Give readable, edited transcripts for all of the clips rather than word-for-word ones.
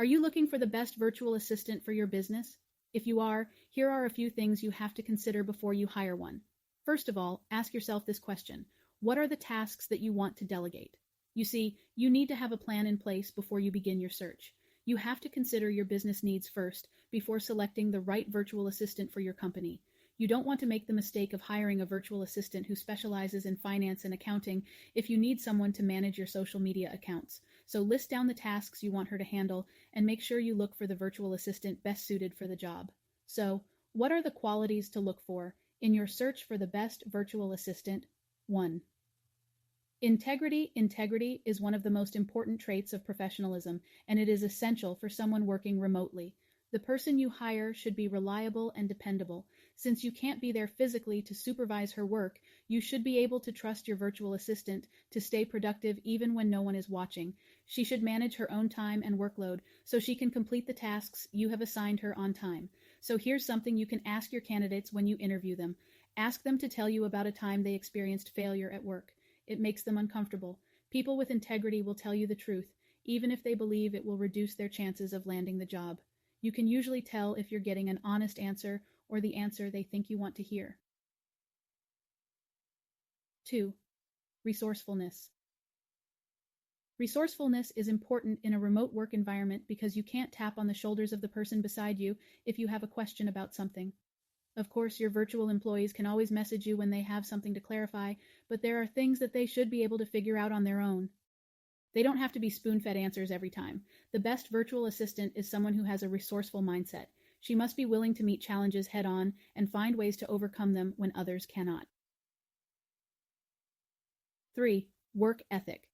Are you looking for the best virtual assistant for your business? If you are, here are a few things you have to consider before you hire one. First of all, ask yourself this question. What are the tasks that you want to delegate? You see, you need to have a plan in place before you begin your search. You have to consider your business needs first before selecting the right virtual assistant for your company. You don't want to make the mistake of hiring a virtual assistant who specializes in finance and accounting if you need someone to manage your social media accounts. So list down the tasks you want her to handle and make sure you look for the virtual assistant best suited for the job. So, what are the qualities to look for in your search for the best virtual assistant? 1. Integrity. Integrity is one of the most important traits of professionalism, and it is essential for someone working remotely. The person you hire should be reliable and dependable. Since you can't be there physically to supervise her work, you should be able to trust your virtual assistant to stay productive even when no one is watching. She should manage her own time and workload so she can complete the tasks you have assigned her on time. So here's something you can ask your candidates when you interview them. Ask them to tell you about a time they experienced failure at work. It makes them uncomfortable. People with integrity will tell you the truth, even if they believe it will reduce their chances of landing the job. You can usually tell if you're getting an honest answer or the answer they think you want to hear. 2. Resourcefulness. Resourcefulness is important in a remote work environment because you can't tap on the shoulders of the person beside you if you have a question about something. Of course, your virtual employees can always message you when they have something to clarify, but there are things that they should be able to figure out on their own. They don't have to be spoon-fed answers every time. The best virtual assistant is someone who has a resourceful mindset. She must be willing to meet challenges head-on and find ways to overcome them when others cannot. 3. Work ethic.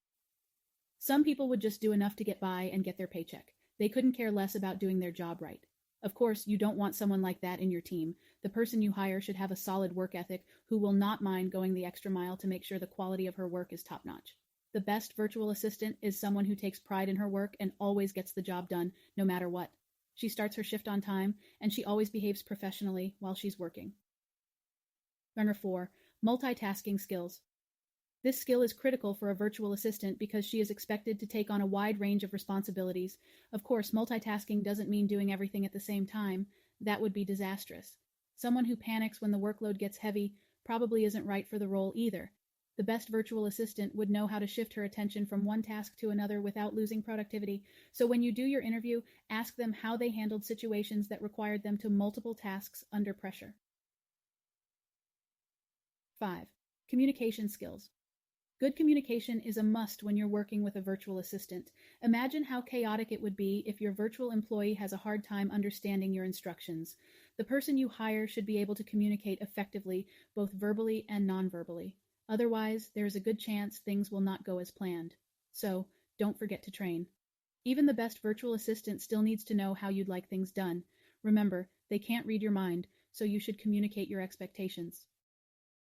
Some people would just do enough to get by and get their paycheck. They couldn't care less about doing their job right. Of course, you don't want someone like that in your team. The person you hire should have a solid work ethic who will not mind going the extra mile to make sure the quality of her work is top-notch. The best virtual assistant is someone who takes pride in her work and always gets the job done, no matter what. She starts her shift on time, and she always behaves professionally while she's working. Number 4. Multitasking skills. This skill is critical for a virtual assistant because she is expected to take on a wide range of responsibilities. Of course, multitasking doesn't mean doing everything at the same time. That would be disastrous. Someone who panics when the workload gets heavy probably isn't right for the role either. The best virtual assistant would know how to shift her attention from one task to another without losing productivity. So when you do your interview, ask them how they handled situations that required them to multiple tasks under pressure. 5. Communication skills. Good communication is a must when you're working with a virtual assistant. Imagine how chaotic it would be if your virtual employee has a hard time understanding your instructions. The person you hire should be able to communicate effectively, both verbally and non-verbally. Otherwise, there is a good chance things will not go as planned. So, don't forget to train. Even the best virtual assistant still needs to know how you'd like things done. Remember, they can't read your mind, so you should communicate your expectations.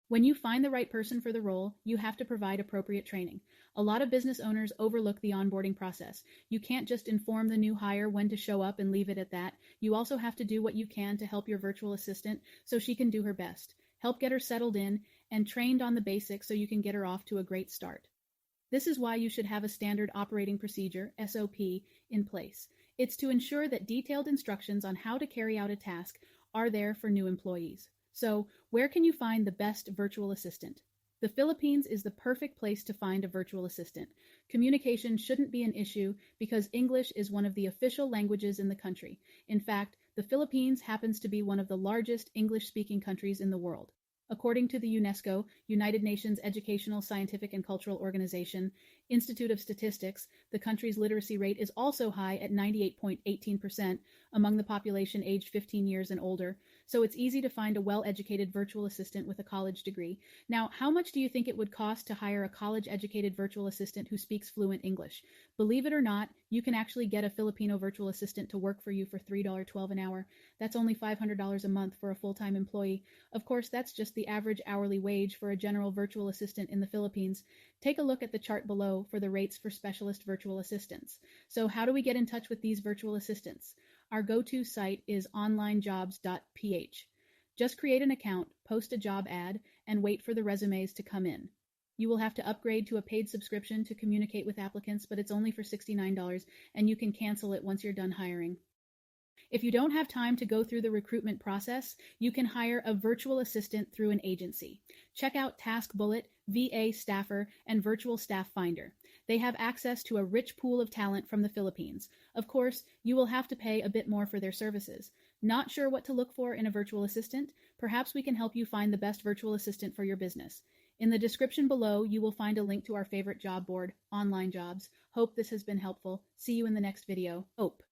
When you find the right person for the role, you have to provide appropriate training. A lot of business owners overlook the onboarding process. You can't just inform the new hire when to show up and leave it at that. You also have to do what you can to help your virtual assistant so she can do her best. Help get her settled in and trained on the basics so you can get her off to a great start. This is why you should have a standard operating procedure, SOP, in place. It's to ensure that detailed instructions on how to carry out a task are there for new employees. So, where can you find the best virtual assistant? The Philippines is the perfect place to find a virtual assistant. Communication shouldn't be an issue because English is one of the official languages in the country. In fact, the Philippines happens to be one of the largest English-speaking countries in the world. According to the UNESCO, United Nations Educational, Scientific and Cultural Organization, Institute of Statistics, the country's literacy rate is also high at 98.18% among the population aged 15 years and older, so it's easy to find a well-educated virtual assistant with a college degree. Now, how much do you think it would cost to hire a college-educated virtual assistant who speaks fluent English? Believe it or not, you can actually get a Filipino virtual assistant to work for you for $3.12 an hour. That's only $500 a month for a full-time employee. Of course, that's just the average hourly wage for a general virtual assistant in the Philippines. Take a look at the chart below for the rates for specialist virtual assistants. So how do we get in touch with these virtual assistants? Our go-to site is OnlineJobs.ph. Just create an account, post a job ad, and wait for the resumes to come in. You will have to upgrade to a paid subscription to communicate with applicants, but it's only for $69 and you can cancel it once you're done hiring. If you don't have time to go through the recruitment process, you can hire a virtual assistant through an agency. Check out Task Bullet, VA Staffer, and Virtual Staff Finder. They have access to a rich pool of talent from the Philippines. Of course, you will have to pay a bit more for their services. Not sure what to look for in a virtual assistant? Perhaps we can help you find the best virtual assistant for your business. In the description below, you will find a link to our favorite job board, Online Jobs. Hope this has been helpful. See you in the next video. Hope.